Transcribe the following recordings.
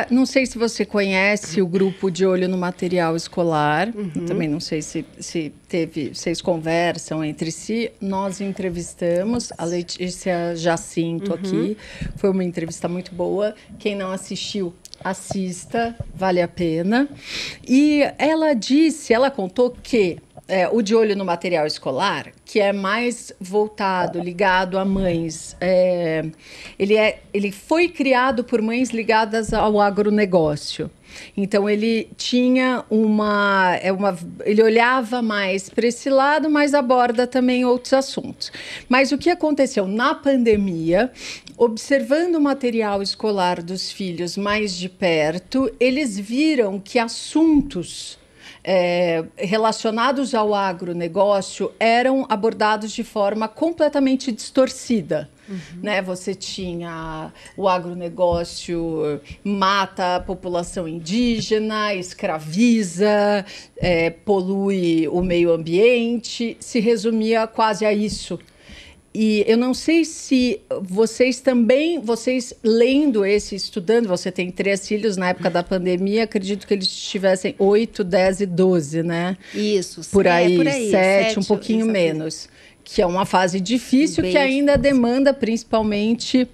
Não sei se você conhece o grupo De Olho no Material Escolar. Eu também não sei se vocês conversam entre si. Nós entrevistamos a Letícia Jacinto aqui. Foi uma entrevista muito boa. Quem não assistiu, assista, vale a pena. E ela contou que o De Olho no Material Escolar, que é mais voltado, ligado a mães, ele foi criado por mães ligadas ao agronegócio. Então, ele tinha ele olhava mais para esse lado, mas aborda também outros assuntos. Mas o que aconteceu na pandemia, observando o material escolar dos filhos mais de perto, eles viram que assuntos relacionados ao agronegócio eram abordados de forma completamente distorcida. Né? Você tinha o agronegócio mata a população indígena, escraviza, polui o meio ambiente, se resumia quase a isso. E eu não sei se vocês lendo estudando, você tem 3 filhos na época da pandemia, acredito que eles tivessem 8, 10 e 12, né? Isso. Por aí 7, um pouquinho menos. Que é uma fase difícil, que ainda demanda principalmente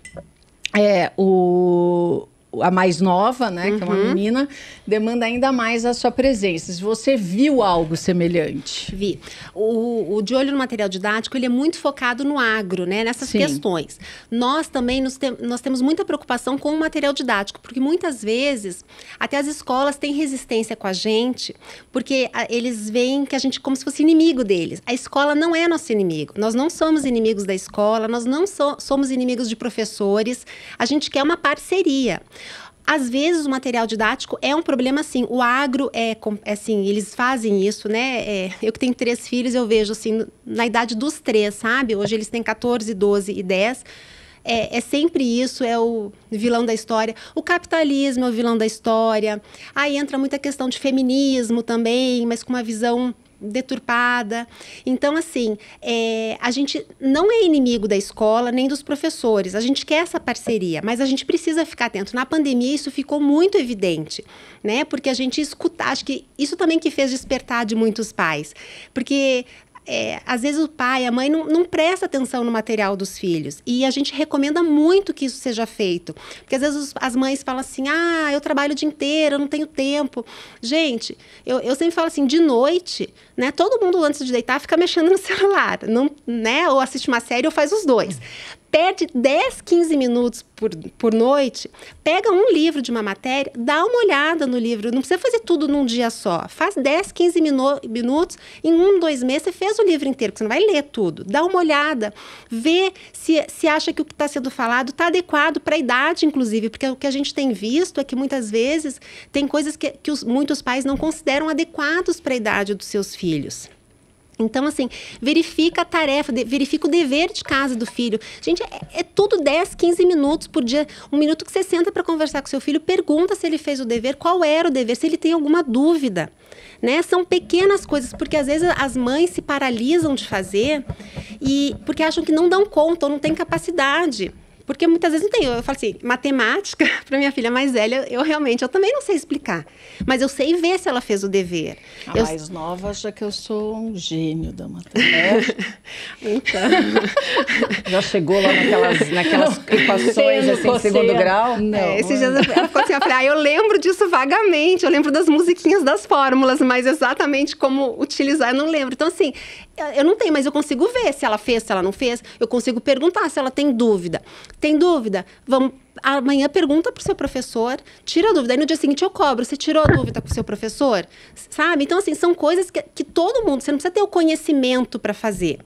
a mais nova, né, que é uma menina, demanda ainda mais a sua presença. Se você viu algo semelhante? Vi. O De Olho no Material Didático, ele é muito focado no agro, né, nessas questões. Nós também nós temos muita preocupação com o material didático, porque muitas vezes até as escolas têm resistência com a gente, porque eles veem que a gente como se fosse inimigo deles. A escola não é nosso inimigo. Nós não somos inimigos da escola, nós não somos inimigos de professores. A gente quer uma parceria. Às vezes o material didático é um problema, assim, o agro assim, eles fazem isso, né, eu que tenho 3 filhos, eu vejo, assim, na idade dos 3, sabe, hoje eles têm 14, 12 e 10, sempre isso, é o vilão da história, o capitalismo é o vilão da história, aí entra muita questão de feminismo também, mas com uma visão deturpada. Então, assim, a gente não é inimigo da escola nem dos professores, a gente quer essa parceria, mas a gente precisa ficar atento. Na pandemia isso ficou muito evidente, né? Porque a gente acho que isso também que fez despertar de muitos pais, porque às vezes o pai, a mãe não presta atenção no material dos filhos. E a gente recomenda muito que isso seja feito. Porque às vezes as mães falam assim, eu trabalho o dia inteiro, eu não tenho tempo. Gente, eu sempre falo assim, de noite, né, todo mundo antes de deitar fica mexendo no celular, né, ou assiste uma série ou faz os dois. Perde 10, 15 minutos por noite, pega um livro de uma matéria, dá uma olhada no livro, não precisa fazer tudo num dia só, faz 10, 15 minutos, em 1, 2 meses você fez o livro inteiro, porque você não vai ler tudo, dá uma olhada, vê se acha que o que está sendo falado está adequado para a idade, inclusive, porque o que a gente tem visto é que muitas vezes tem coisas que muitos pais não consideram adequados para a idade dos seus filhos. Então, assim, verifica a tarefa, verifica o dever de casa do filho. Gente, é tudo 10, 15 minutos por dia. 1 minuto que você senta para conversar com seu filho, pergunta se ele fez o dever, qual era o dever, se ele tem alguma dúvida. Né? São pequenas coisas, porque às vezes as mães se paralisam de fazer porque acham que não dão conta ou não têm capacidade. Porque muitas vezes não tem. Eu falo assim, matemática, para minha filha mais velha, eu também não sei explicar. Mas eu sei ver se ela fez o dever. A mais nova acha que eu sou um gênio da matemática. Então. Já chegou lá naquelas equações assim, em segundo grau? Não. Esses dias ela ficou assim, eu falei, eu lembro disso vagamente, eu lembro das musiquinhas das fórmulas, mas exatamente como utilizar, eu não lembro. Então, assim, eu não tenho, mas eu consigo ver se ela fez, se ela não fez. Eu consigo perguntar se ela tem dúvida. Tem dúvida? Amanhã pergunta para o seu professor, tira a dúvida. Aí no dia seguinte eu cobro. Você tirou a dúvida com o seu professor? Sabe? Então, assim, são coisas que todo mundo... Você não precisa ter o conhecimento para fazer.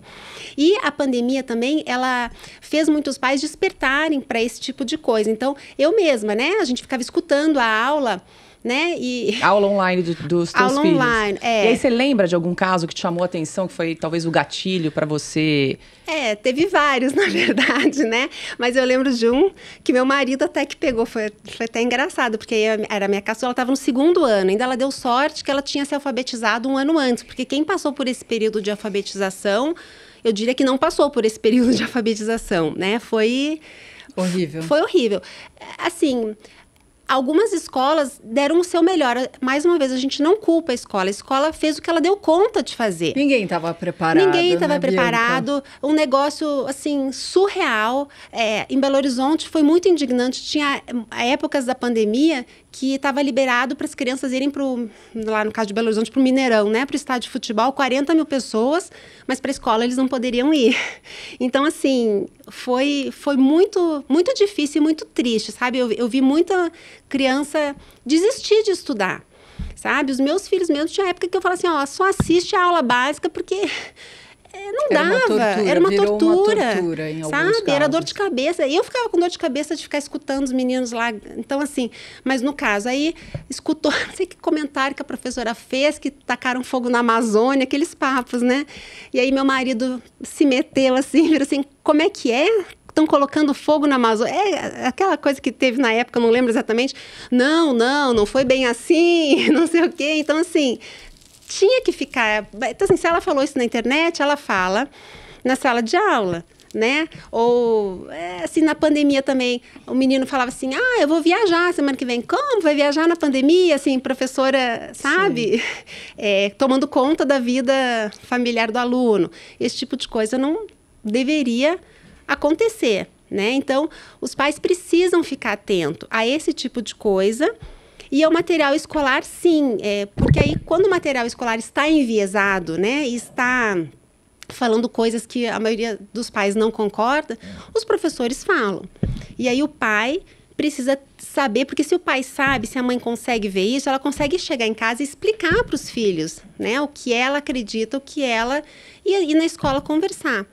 E a pandemia também, ela fez muitos pais despertarem para esse tipo de coisa. Então, eu mesma, né? A gente ficava escutando a aula... Né? Aula online dos teus aula filhos. Online, E aí você lembra de algum caso que te chamou a atenção, que foi talvez o gatilho para você? Teve vários, na verdade, né? Mas eu lembro de um que meu marido até que pegou, foi até engraçado, porque era a minha caçula, ela estava no 2º ano, ainda ela deu sorte que ela tinha se alfabetizado 1 ano antes, porque quem passou por esse período de alfabetização, eu diria que não passou por esse período de alfabetização, né? Foi horrível. Foi horrível. Assim... algumas escolas deram o seu melhor. Mais uma vez, a gente não culpa a escola fez o que ela deu conta de fazer. Ninguém estava preparado. Ninguém estava né, preparado. Bianca? Um negócio, assim, surreal. Em Belo Horizonte foi muito indignante. Tinha épocas da pandemia que estava liberado para as crianças irem lá no caso de Belo Horizonte, para o Mineirão, né? Para o estádio de futebol, 40 mil pessoas, mas para a escola eles não poderiam ir. Então, assim, foi muito, muito difícil e muito triste, sabe? Eu vi muita criança desistir de estudar, sabe? Os meus filhos mesmo, tinha época que eu falava assim, ó, só assiste a aula básica porque... não dava, era uma tortura, sabe? Era dor de cabeça. E eu ficava com dor de cabeça de ficar escutando os meninos lá. Então, assim, mas no caso, aí escutou, não sei que comentário que a professora fez, que tacaram fogo na Amazônia, aqueles papos, né? E aí meu marido se meteu assim, virou assim, como é que é? Estão colocando fogo na Amazônia. Aquela coisa que teve na época, eu não lembro exatamente. Não foi bem assim, não sei o quê. Então, assim... tinha que ficar... Então, assim, se ela falou isso na internet, ela fala na sala de aula, né? Ou, assim, na pandemia também, o menino falava assim, eu vou viajar semana que vem. Como? Vai viajar na pandemia? Assim, professora, sabe? Tomando conta da vida familiar do aluno. Esse tipo de coisa não deveria acontecer, né? Então, os pais precisam ficar atentos a esse tipo de coisa. E o material escolar, sim, porque aí quando o material escolar está enviesado, né, e está falando coisas que a maioria dos pais não concorda, os professores falam. E aí o pai precisa saber, porque se o pai sabe, se a mãe consegue ver isso, ela consegue chegar em casa e explicar para os filhos, né, o que ela acredita, o que ela... E na escola conversar.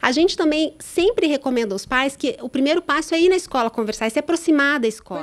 A gente também sempre recomenda aos pais que o primeiro passo é ir na escola conversar, é se aproximar da escola.